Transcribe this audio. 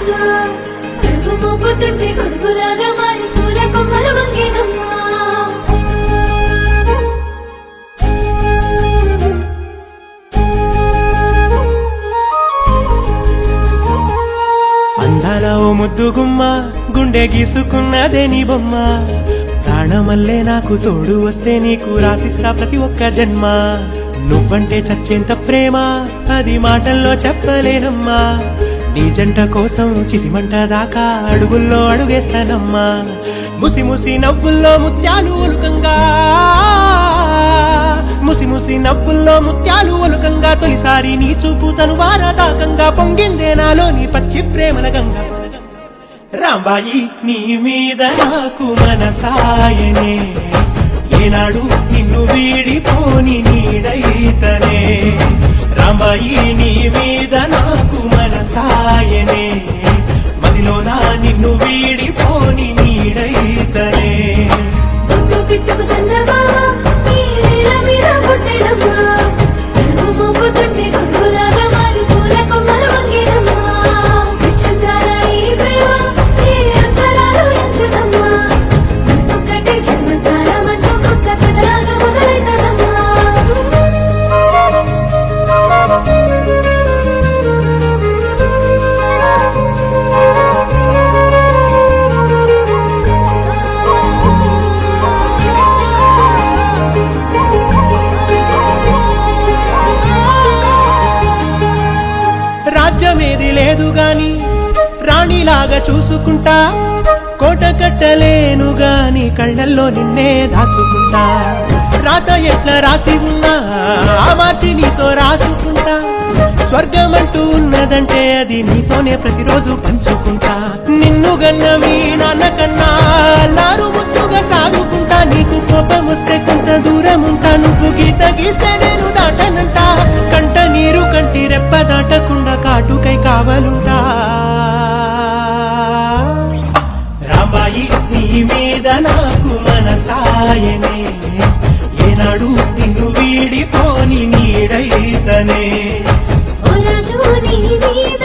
వంగేనమ్మా అడుగు మోపుతుంటే గొడుగులాగా మారి పూల కొమ్మలు వంగేనమ్మా అందాల ఓ ముద్దు గుమ్మ గుండె గీసుకున్నదే నీ బొమ్మ ప్రాణమల్లే నాకు తోడు వస్తే నీకు రాసిస్తా ప్రతి ఒక్క జన్మ నువ్వంటే చచ్చేంత ప్రేమ అది మాటల్లో చెప్పలేనమ్మా నీ జంట కోసం చితిమంట దాకా అడుగుల్లో అడుగేస్తానమ్మా ముసి ముసి నవ్వుల్లో ముత్యాలు ఒలుకంగా ముసి ముసి నవ్వుల్లో ముత్యాలు ఒలుకంగా తొలిసారి నీ చూపు తను వారదాకంగా పొంగిందే నాలో నీ పచ్చి ప్రేమల గంగా రాంబాయి నీ మీద నాకు మనసాయనే ఏనాడు నిన్ను వీడిపోని నీడైతనే రాంబాయి నీ మీద నాకు మనసాయనే మదిలోనా నిన్ను వీడిపోని నీడైతనే బొట్టు పిట్టుకు చందమామ ఈ నేల మీద పుట్టేనమ్మా అడుగు మోపుతుంటే గొడుగులాగా మారి పూల కొమ్మలు వంగేనమ్మా విచిత్రాల ఈ ప్రేమ ఏ అంతరాలు ఎంచుదమ్మా మనసొక్కటే జన్మస్థానం అంటూ కొత్త కథలాగా మొదలైతదమ్మా రాజ్యమేది లేదు గాని రాణిలాగా చూసుకుంటా కోట కట్టలేను గాని కళ్ళల్లో నిన్నే దాచుకుంటా రాత ఎట్లా రాసి ఉన్నా ఆ మార్చి నీతో రాసుకుంటా స్వర్గమంటూ ఉన్నదంటే అది నీతోనే ప్రతిరోజు పంచుకుంటా నిన్ను గన్న మీ నాన్న కన్నా లారు ముద్దుగా సాగుకుంటా నీకు కోపం వస్తే కొంత దూరం ఉంటా నువ్వు గీత గీస్తే నేను దాటనంట కంట నీరు కంటి రెప్ప దాటకుండా కాటుకై కావలుంటా రాంబాయి నీ మీద నాకు మనసాయనే ఏనాడు నిన్ను వీడిపోని నీడైతనే ఓ రాజు నీ మీద